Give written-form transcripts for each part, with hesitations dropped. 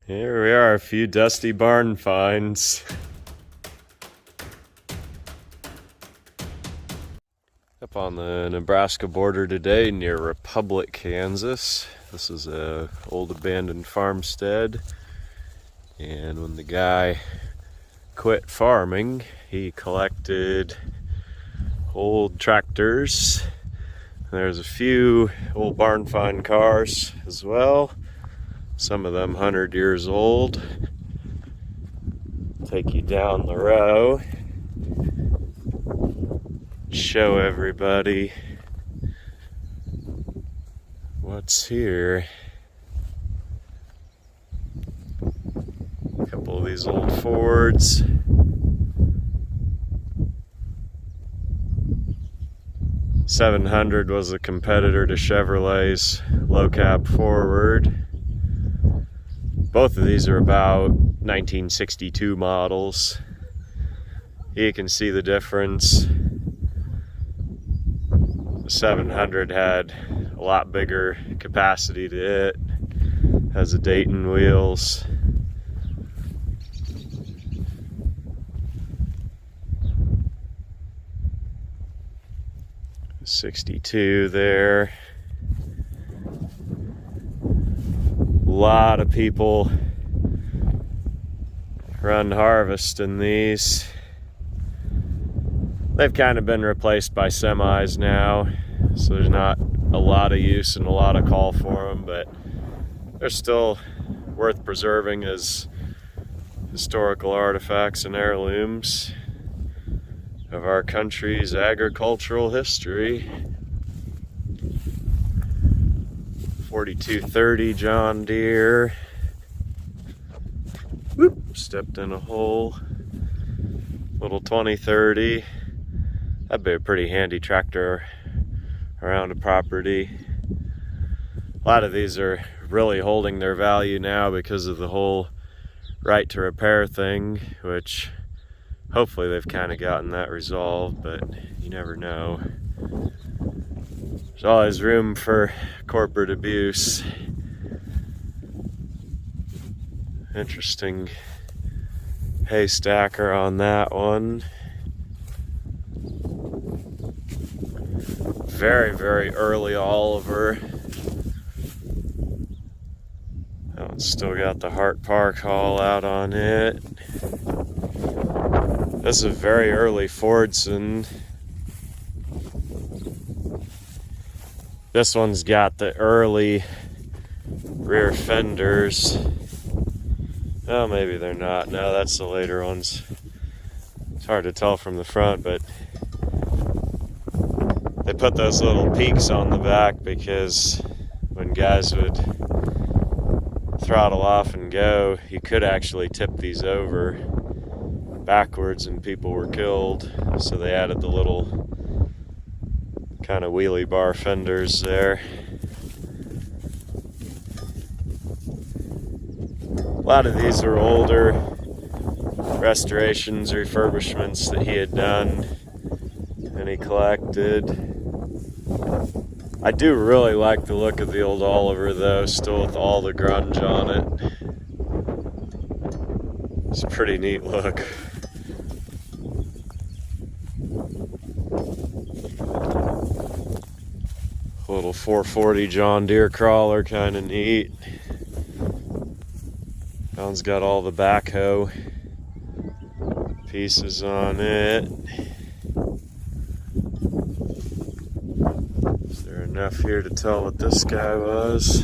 Here we are, a few dusty barn finds. Up on the Nebraska border today near Republic, Kansas. This is a old abandoned farmstead, and when the guy quit farming, he collected old tractors. There's a few old barn find cars as well. Some of them 100 years old. Take you down the row. Show everybody what's here. A couple of these old Fords. .700 was a competitor to Chevrolet's low cab forward. Both of these are about 1962 models. You can see the difference. The 700 had a lot bigger capacity to it. Has the Dayton wheels. .62 there. A lot of people run harvest in these. They've kind of been replaced by semis now, so there's not a lot of use and a lot of call for them, but they're still worth preserving as historical artifacts and heirlooms of our country's agricultural history. 4230 John Deere. Whoop, stepped in a hole. Little 2030. That'd be a pretty handy tractor around a property. A lot of these are really holding their value now because of the whole right to repair thing, which hopefully they've kind of gotten that resolved, but you never know. There's always room for corporate abuse. Interesting hay stacker on that one. Very, very early Oliver. That one's still got the Hart Park haul out on it. This is a very early Fordson. This one's got the early rear fenders. Oh, maybe they're not. No, that's the later ones. It's hard to tell from the front, but they put those little peaks on the back because when guys would throttle off and go, you could actually tip these over backwards and people were killed. So they added the little kind of wheelie bar fenders there. A lot of these are older restorations, refurbishments that he had done and he collected. I do really like the look of the old Oliver though, still with all the grunge on it. It's a pretty neat look. Little 440 John Deere crawler, kind of neat. That one's got all the backhoe pieces on it. Is there enough here to tell what this guy was?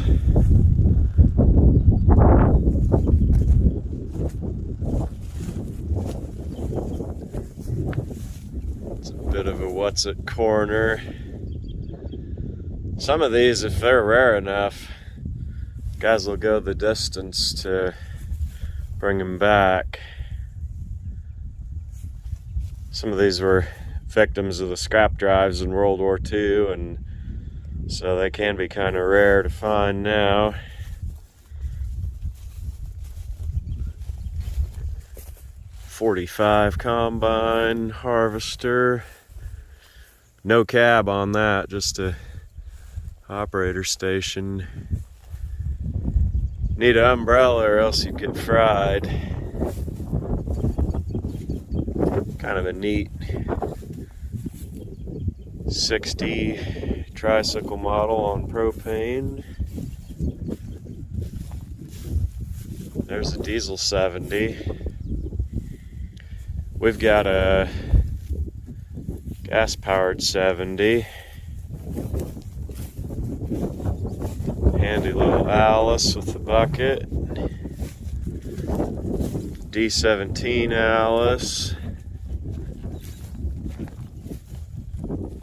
It's a bit of a what's it corner. Some of these, if they're rare enough, guys will go the distance to bring them back. Some of these were victims of the scrap drives in World War II, and so they can be kind of rare to find now. .45 combine harvester. No cab on that, just a operator station. Need an umbrella or else you'd get fried. Kind of a neat 60 tricycle model on propane. There's a diesel 70. We've got a gas-powered 70. Handy little Allis with the bucket. D17 Allis.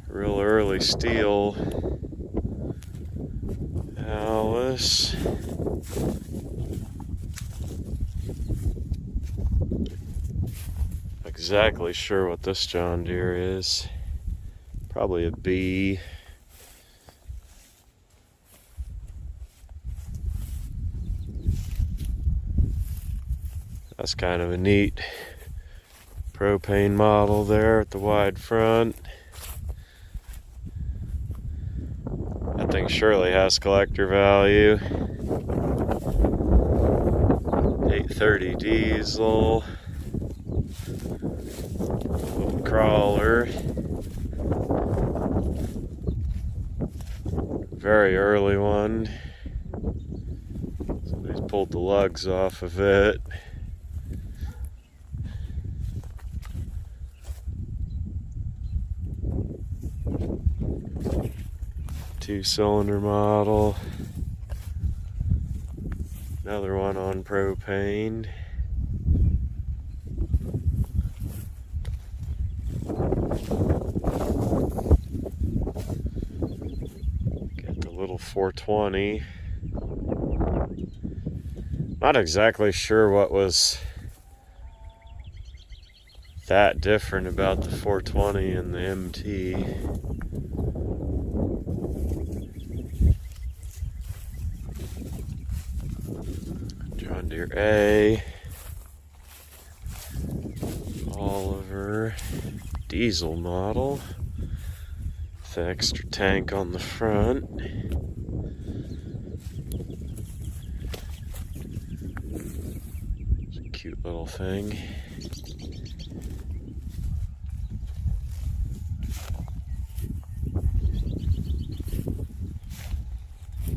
Real early steel Allis. Exactly sure what this John Deere is. Probably a B. That's kind of a neat propane model there at the wide front. That thing surely has collector value. 830 diesel. Little crawler. Very early one. Somebody's pulled the lugs off of it. Two-cylinder model. Another one on propane. Got the little 420. Not exactly sure what was that different about the 420 and the MT. John Deere A. Oliver. Diesel model. With the extra tank on the front. It's a cute little thing.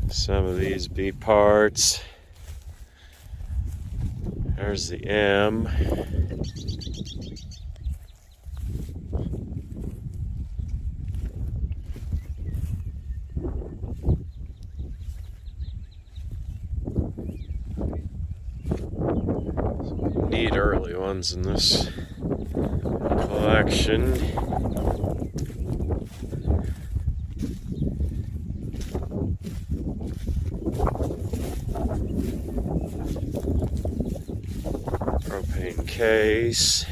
Some of these B parts. There's the M. Some neat early ones in this collection. Propane case.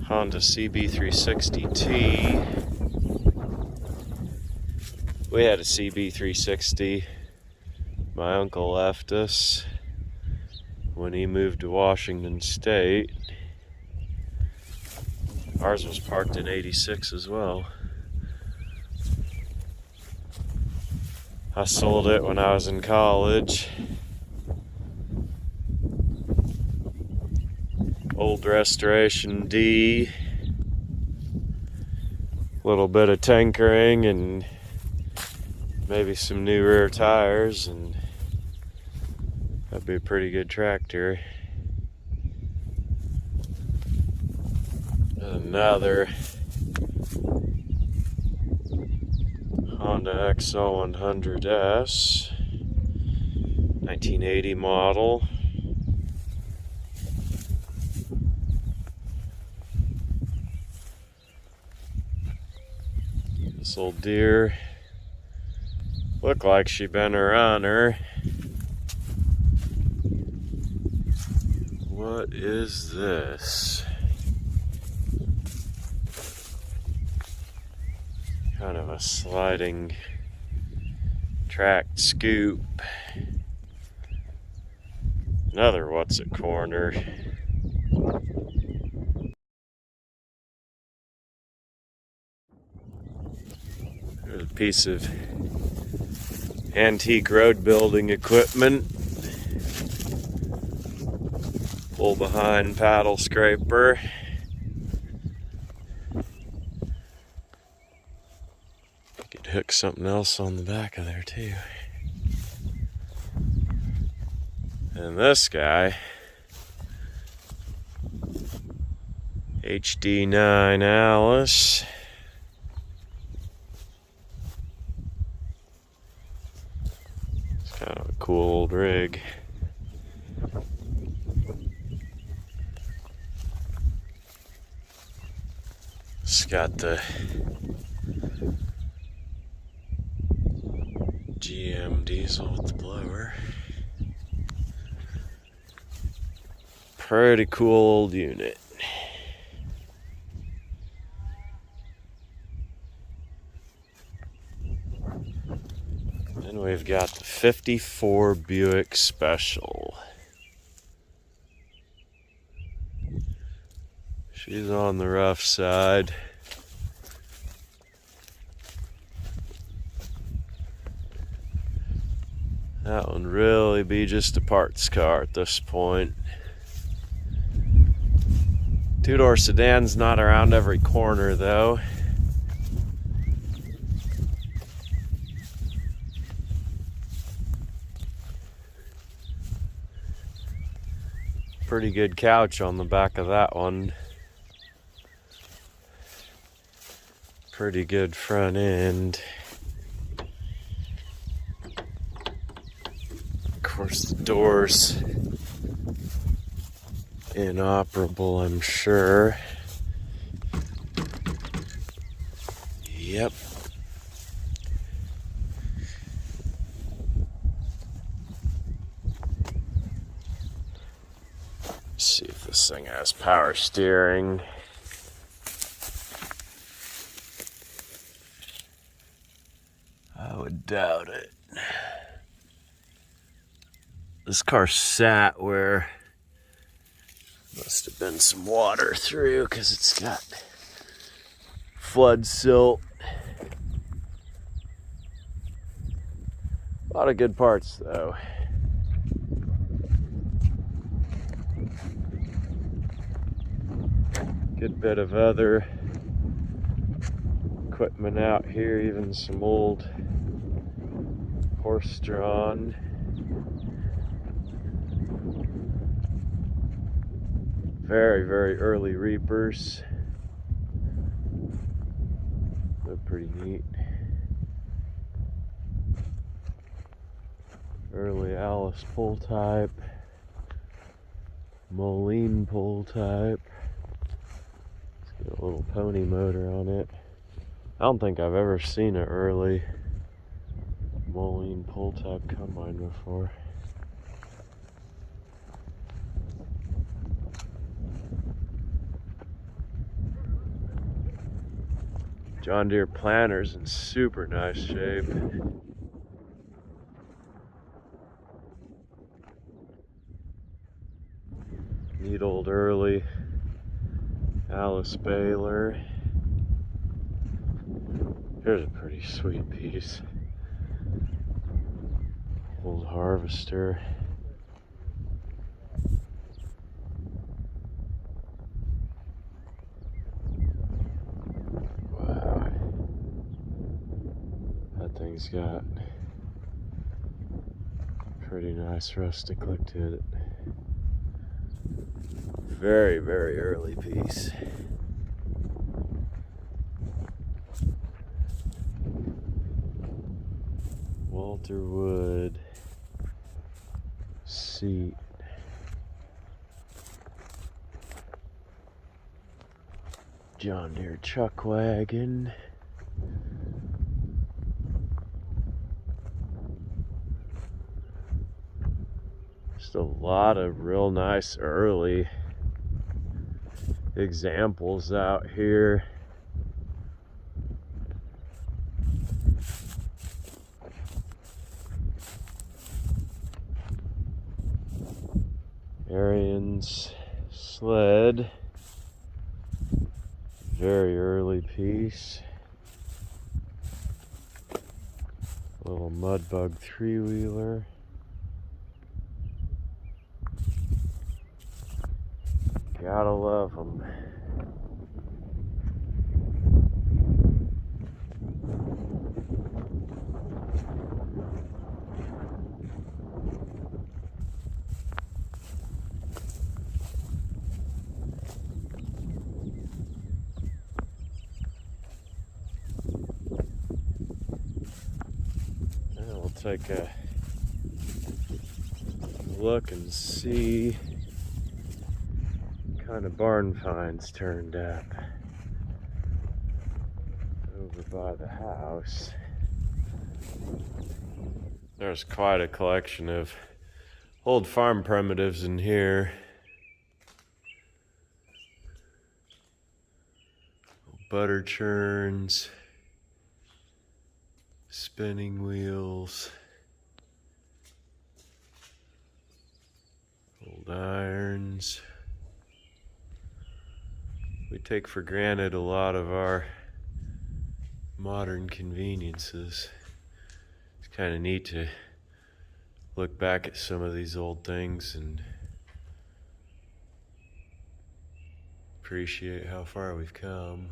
Honda CB360T. We had a CB360. My uncle left us when he moved to Washington State. Ours was parked in '86 as well. I sold it when I was in college. Old restoration D. Little bit of tinkering and maybe some new rear tires, and that'd be a pretty good tractor. Another Honda XL100S, 1980 model. This old Deere looked like she'd been a runner. What is this? Kind of a sliding tracked scoop. Another what's it corner. There's a piece of antique road building equipment. Pull behind paddle scraper. Could hook something else on the back of there too. And this guy, HD9 Allis. It's kind of a cool old rig. It's got the GM diesel with the blower. Pretty cool old unit. Then we've got the 54 Buick Special. She's on the rough side. That one really be just a parts car at this point. Two-door sedan's not around every corner though. Pretty good couch on the back of that one. Pretty good front end. Of course, the doors inoperable, I'm sure. Yep. Let's see if this thing has power steering. I would doubt it. This car sat where must have been some water through because it's got flood silt. A lot of good parts though. Good bit of other equipment out here, even some old horse-drawn. Very, very early reapers. They're pretty neat. Early Allis pull type. Moline pull type. Let's get a little pony motor on it. I don't think I've ever seen an early Moline pull type combine before. John Deere planter's in super nice shape. Neat old early Allis baler. Here's a pretty sweet piece. Old harvester. Wow. That thing's got a pretty nice rustic look to it. Very, very early piece. Walter Wood seat. John Deere chuck wagon. Just a lot of real nice early examples out here. Arian's sled, very early piece. Little mud bug three-wheeler. Gotta love them. We'll take a look and see what kind of barn finds turned up over by the house. There's quite a collection of old farm primitives in here. Butter churns, spinning wheels, old irons. We take for granted a lot of our modern conveniences. It's kind of neat to look back at some of these old things and appreciate how far we've come.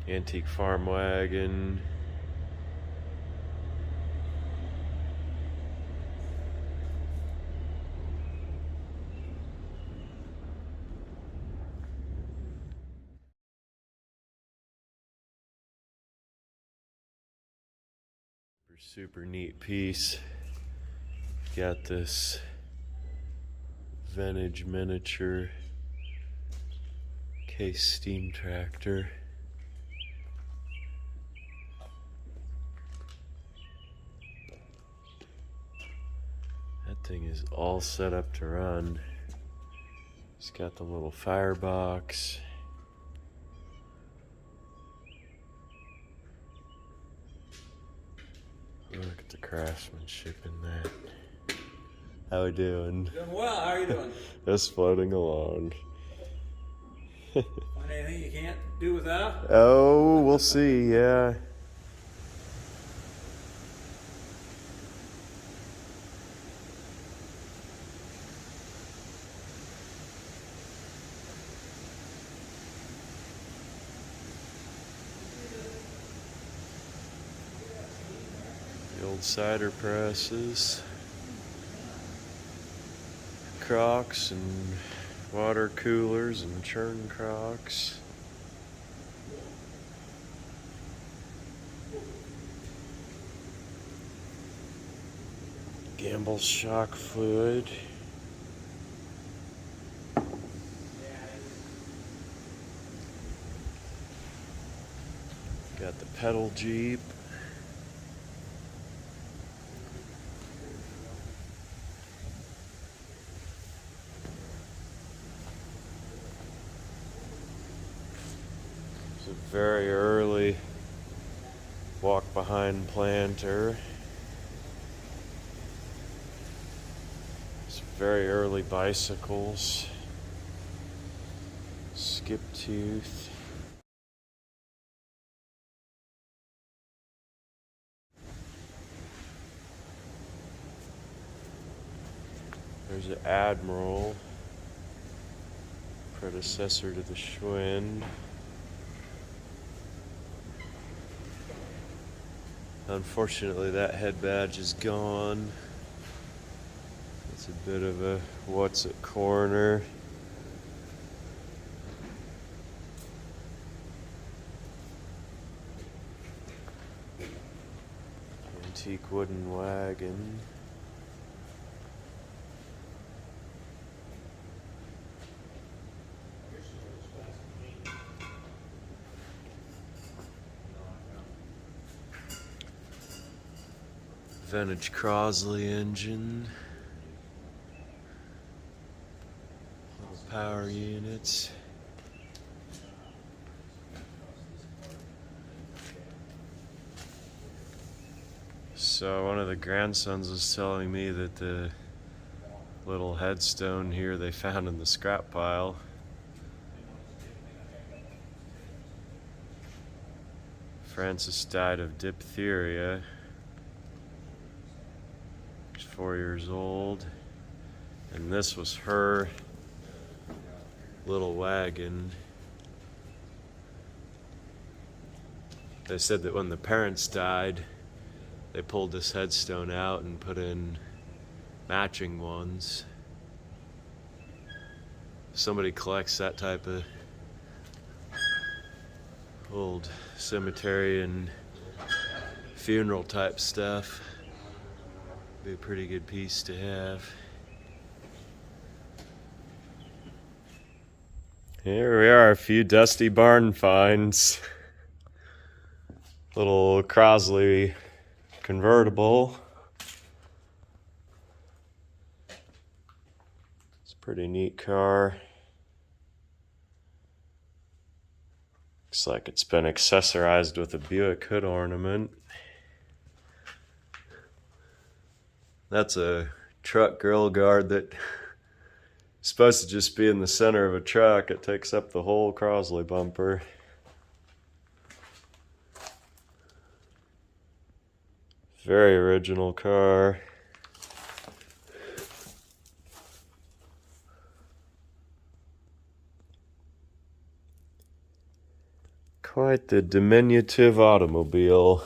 Antique farm wagon. Super neat piece. Got this vintage miniature case steam tractor. That thing is all set up to run. It's got the little firebox. Look at the craftsmanship in that. How we doing? Doing well. How are you doing? Just floating along. Find anything you can't do without? Oh, we'll see, yeah. The old cider presses. Crocks and water coolers and churn crocks. Gamble's shock fluid. Got the pedal Jeep. It's a very early walk behind planter. It's very early bicycles. Skip tooth. There's an Admiral, predecessor to the Schwinn. Unfortunately, that head badge is gone. It's a bit of a what's it corner. Antique wooden wagon. Vintage Crosley engine. Little power units. So one of the grandsons was telling me that the little headstone here they found in the scrap pile Frances died of diphtheria. She's 4 years old. And this was her little wagon. They said that when the parents died, they pulled this headstone out and put in matching ones. Somebody collects that type of old cemetery and funeral type stuff. Be a pretty good piece to have. Here we are, a few dusty barn finds. Little Crosley convertible. It's a pretty neat car. Looks like it's been accessorized with a Buick hood ornament. That's a truck grill guard that is supposed to just be in the center of a truck. It takes up the whole Crosley bumper. Very original car. Quite the diminutive automobile.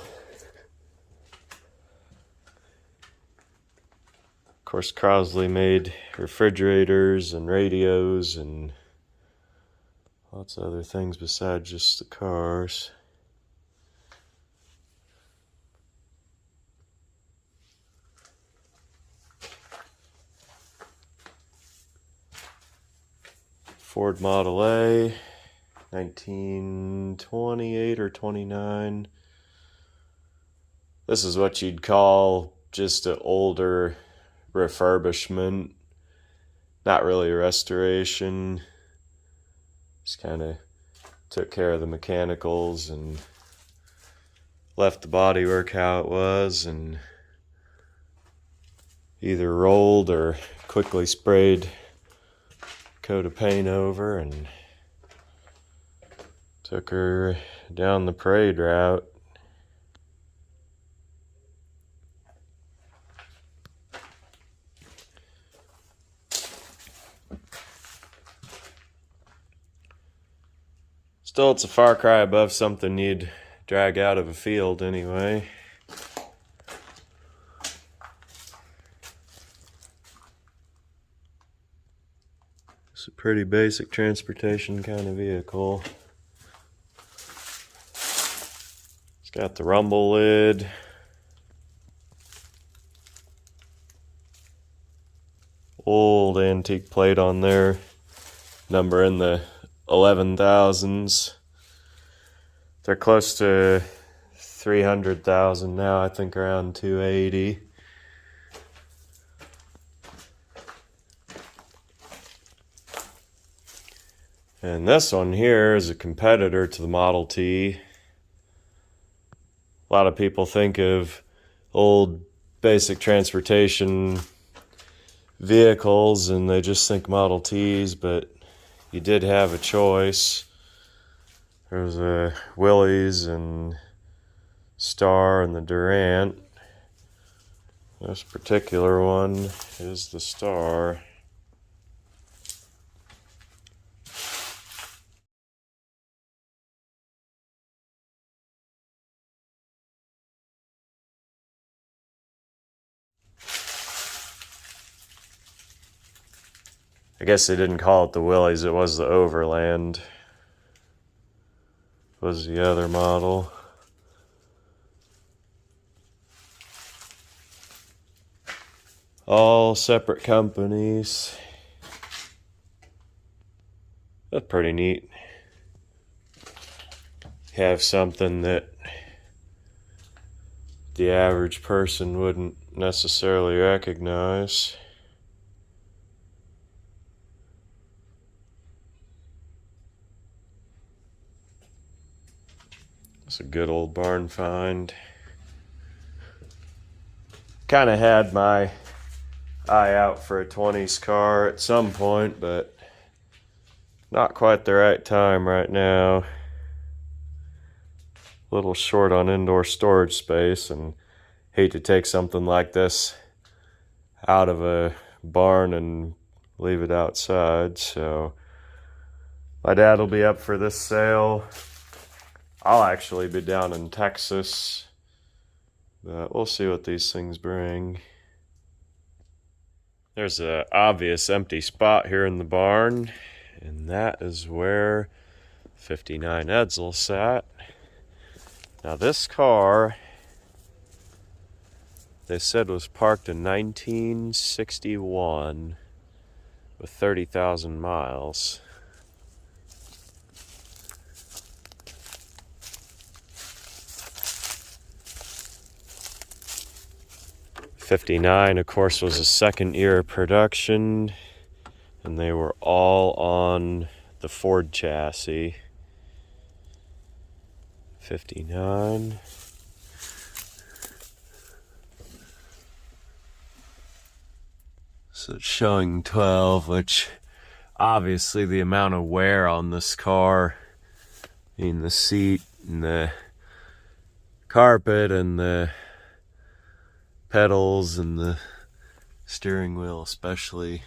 Of course, Crosley made refrigerators and radios and lots of other things besides just the cars. Ford Model A, 1928 or 29. This is what you'd call just an older refurbishment, not really a restoration. Just kind of took care of the mechanicals and left the bodywork how it was, and either rolled or quickly sprayed coat of paint over and took her down the parade route. Still, it's a far cry above something you'd drag out of a field anyway. It's a pretty basic transportation kind of vehicle. It's got the rumble lid. Old antique plate on there. Number in the 11,000s. They're close to 300,000 now, I think around 280. And this one here is a competitor to the Model T. A lot of people think of old basic transportation vehicles and they just think Model Ts, but you did have a choice. There was a Willys and Star and the Durant. This particular one is the Star. I guess they didn't call it the Willys, it was the Overland. Was the other model. All separate companies. That's pretty neat. Have something that the average person wouldn't necessarily recognize. It's a good old barn find. Kind of had my eye out for a 20s car at some point, but not quite the right time right now. little short on indoor storage space, and hate to take something like this out of a barn and leave it outside. So my dad will be up for this sale. I'll actually be down in Texas, but we'll see what these things bring. There's an obvious empty spot here in the barn, and that is where 59 Edsel sat. Now this car, they said, was parked in 1961 with 30,000 miles. '59, of course, was a second year of production, and they were all on the Ford chassis. '59. So it's showing 12, which obviously the amount of wear on this car, in the seat and the carpet and the pedals and the steering wheel especially.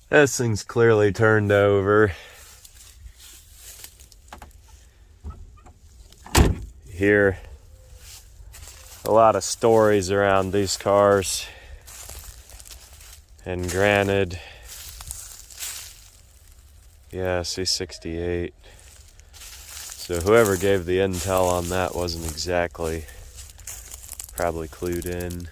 This thing's clearly turned over. Hear a lot of stories around these cars, and granted, yeah, C68. So whoever gave the intel on that wasn't exactly probably clued in.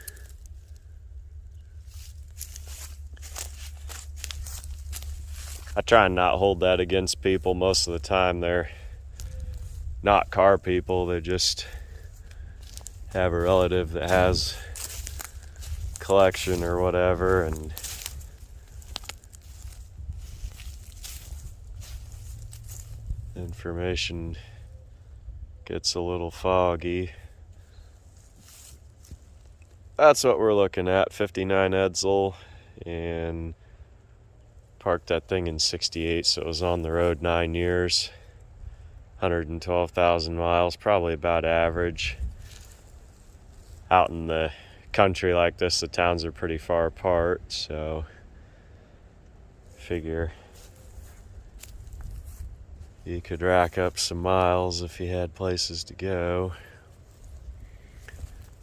I try and not hold that against people. Most of the time they're not car people, they just have a relative that has a collection or whatever, and information gets a little foggy. That's what we're looking at, 59 Edsel, and parked that thing in '68, so it was on the road 9 years, 112,000 miles, probably about average. Out in the country like this, the towns are pretty far apart, so figure you could rack up some miles if you had places to go.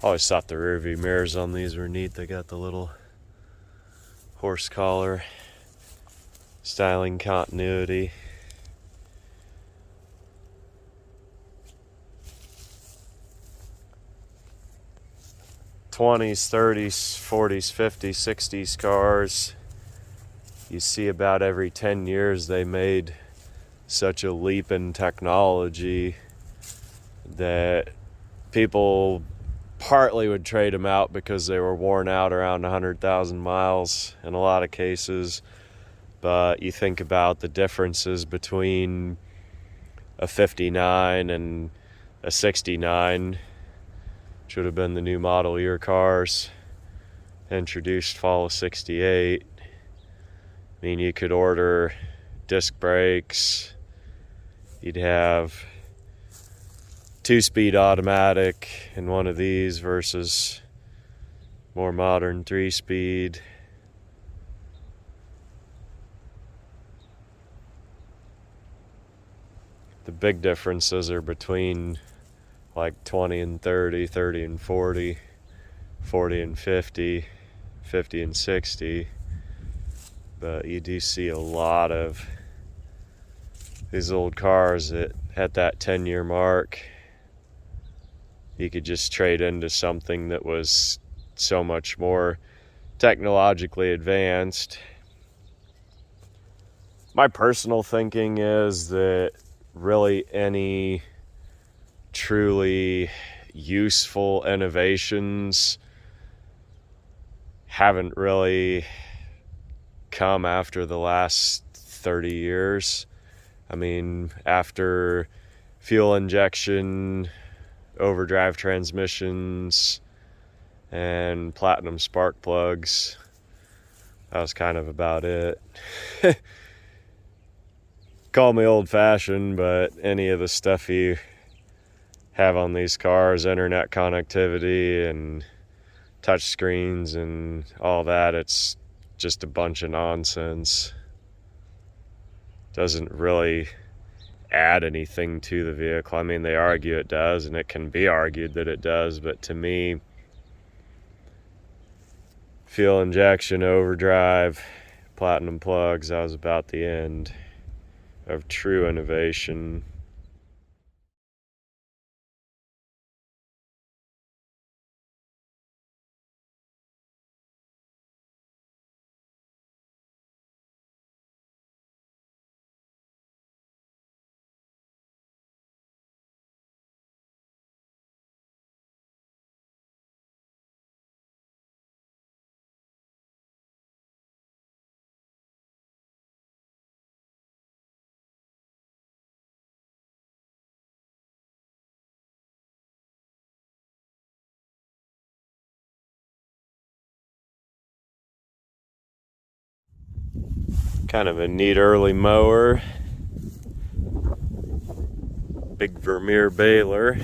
Always thought the rear view mirrors on these were neat. They got the little horse collar, styling continuity. '20s, '30s, '40s, '50s, '60s cars. You see about every 10 years they made such a leap in technology that people partly would trade them out because they were worn out around 100,000 miles in a lot of cases. But you think about the differences between a '59 and a '69, which would have been the new model year cars, introduced fall of '68. I mean, you could order disc brakes, you'd have 2-speed automatic in one of these versus more modern 3-speed. The big differences are between like 20 and 30, 30 and 40, 40 and 50, 50 and 60. But you do see a lot of these old cars that at that 10-year mark, you could just trade into something that was so much more technologically advanced. My personal thinking is that really any truly useful innovations haven't really come after the last 30 years. I mean, after fuel injection, overdrive transmissions, and platinum spark plugs, that was kind of about it. call me old-fashioned, but any of the stuff you have on these cars, internet connectivity and touch screens and all that, it's just a bunch of nonsense. Doesn't really add anything to the vehicle. I mean, they argue it does, and it can be argued that it does, but to me, fuel injection, overdrive, platinum plugs, that was about the end of true innovation. Kind of a neat early mower. Big Vermeer baler.